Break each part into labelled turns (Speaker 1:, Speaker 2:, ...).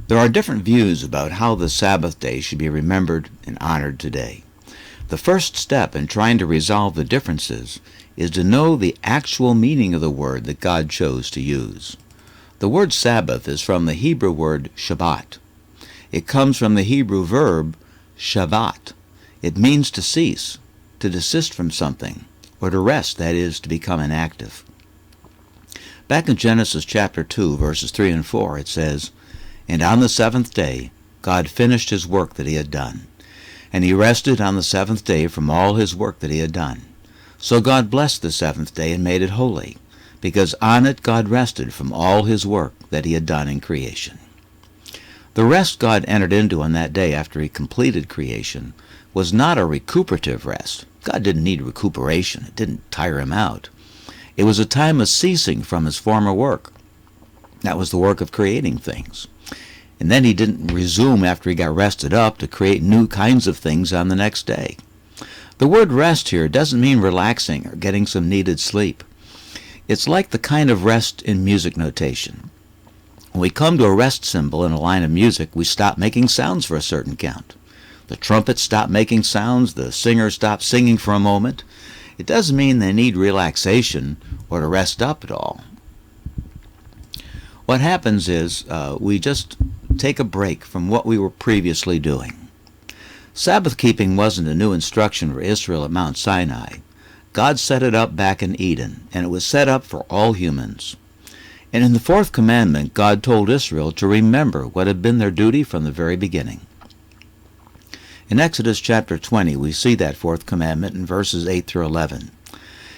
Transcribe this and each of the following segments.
Speaker 1: There are different views about how the Sabbath day should be remembered and honored today. The first step in trying to resolve the differences is to know the actual meaning of the word that God chose to use. The word Sabbath is from the Hebrew word Shabbat. It comes from the Hebrew verb shavat. It means to cease, to desist from something, or to rest, that is, to become inactive. Back in Genesis chapter 2, verses 3 and 4, it says, "And on the seventh day God finished his work that he had done. And he rested on the seventh day from all his work that he had done. So God blessed the seventh day and made it holy, because on it God rested from all his work that he had done in creation." The rest God entered into on that day after he completed creation was not a recuperative rest. God didn't need recuperation. It didn't tire him out. It was a time of ceasing from his former work. That was the work of creating things. And then he didn't resume after he got rested up to create new kinds of things on the next day. The word rest here doesn't mean relaxing or getting some needed sleep. It's like the kind of rest in music notation. When we come to a rest symbol in a line of music, we stop making sounds for a certain count. The trumpets stop making sounds, the singer stops singing for a moment. It doesn't mean they need relaxation or to rest up at all. What happens is we just take a break from what we were previously doing. Sabbath keeping wasn't a new instruction for Israel at Mount Sinai. God set it up back in Eden, and it was set up for all humans. And in the fourth commandment, God told Israel to remember what had been their duty from the very beginning. In Exodus chapter 20, we see that fourth commandment in verses 8 through 11.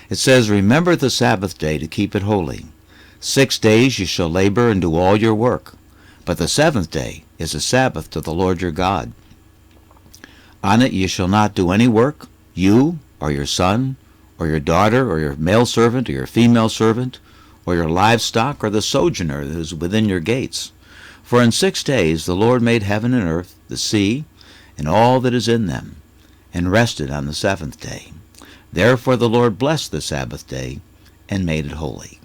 Speaker 1: It says, "Remember the Sabbath day to keep it holy. 6 days you shall labor and do all your work, but the seventh day is a Sabbath to the Lord your God. On it you shall not do any work, you, or your son, or your daughter, or your male servant, or your female servant, or your livestock, or the sojourner that is within your gates. For in 6 days the Lord made heaven and earth, the sea, and all that is in them, and rested on the seventh day. Therefore the Lord blessed the Sabbath day and made it holy."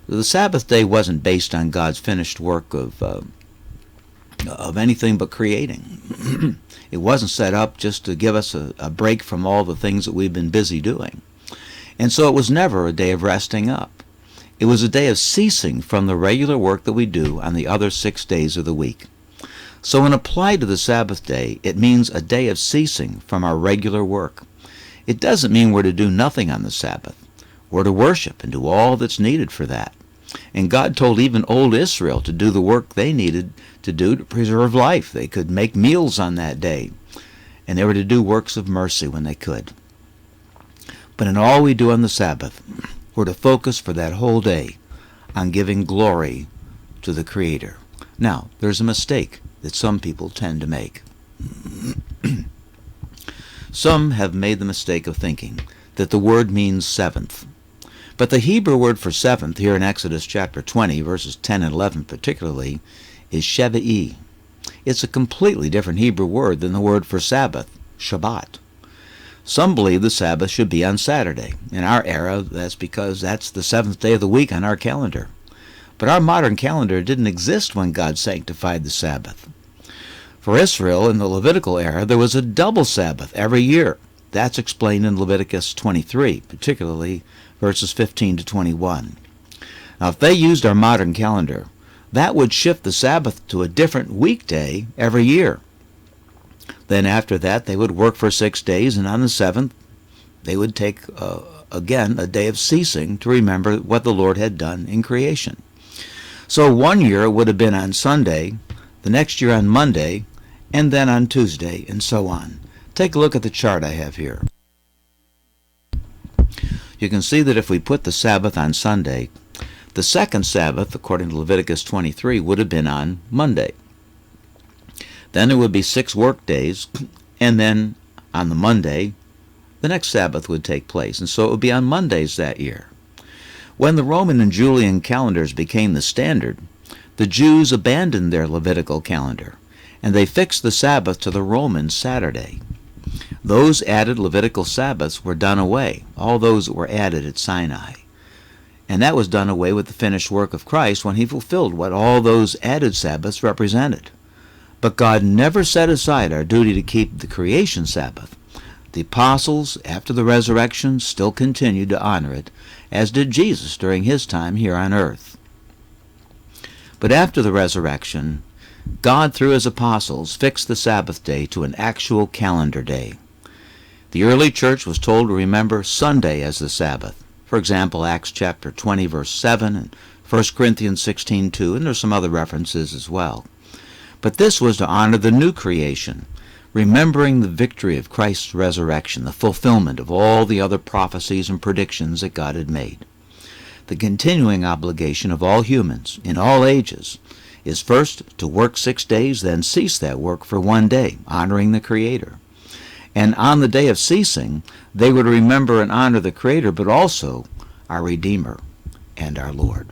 Speaker 1: The Sabbath day wasn't based on God's finished work of anything but creating. It wasn't set up just to give us a break from all the things that we've been busy doing. And so it was never a day of resting up. It was a day of ceasing from the regular work that we do on the other 6 days of the week. So when applied to the Sabbath day, it means a day of ceasing from our regular work. It doesn't mean we're to do nothing on the Sabbath. We're to worship and do all that's needed for that. And God told even old Israel to do the work they needed to do to preserve life. They could make meals on that day, and they were to do works of mercy when they could. But in all we do on the Sabbath, we're to focus for that whole day on giving glory to the Creator. Now, there's a mistake that some people tend to make. Some have made the mistake of thinking that the word means seventh. But the Hebrew word for seventh here in Exodus chapter 20, verses 10 and 11 particularly, is Sheva'i. It's a completely different Hebrew word than the word for Sabbath, Shabbat. Some believe the Sabbath should be on Saturday. In our era, that's because that's the seventh day of the week on our calendar. But our modern calendar didn't exist when God sanctified the Sabbath. For Israel in the Levitical era, there was a double Sabbath every year. That's explained in Leviticus 23, particularly verses 15 to 21. Now, if they used our modern calendar, that would shift the Sabbath to a different weekday every year. Then after that, they would work for 6 days, and on the seventh, they would take, again, a day of ceasing to remember what the Lord had done in creation. So one year it would have been on Sunday, the next year on Monday, and then on Tuesday, and so on. Take a look at the chart I have here. You can see that if we put the Sabbath on Sunday, the second Sabbath, according to Leviticus 23, would have been on Monday. Then there would be 6 work days, and then on the Monday, the next Sabbath would take place, and so it would be on Mondays that year. When the Roman and Julian calendars became the standard, the Jews abandoned their Levitical calendar, and they fixed the Sabbath to the Roman Saturday. Those added Levitical Sabbaths were done away, all those that were added at Sinai. And that was done away with the finished work of Christ when he fulfilled what all those added Sabbaths represented. But God never set aside our duty to keep the creation Sabbath. The apostles, after the resurrection, still continued to honor it, as did Jesus during his time here on earth. But after the resurrection, God, through his apostles, fixed the Sabbath day to an actual calendar day. The early church was told to remember Sunday as the Sabbath. For example, Acts chapter 20, verse 7, and 1 Corinthians 16:2, and there's some other references as well. But this was to honor the new creation, remembering the victory of Christ's resurrection, the fulfillment of all the other prophecies and predictions that God had made. The continuing obligation of all humans, in all ages, is first to work 6 days, then cease that work for 1 day, honoring the Creator. And on the day of ceasing, they would remember and honor the Creator, but also our Redeemer and our Lord.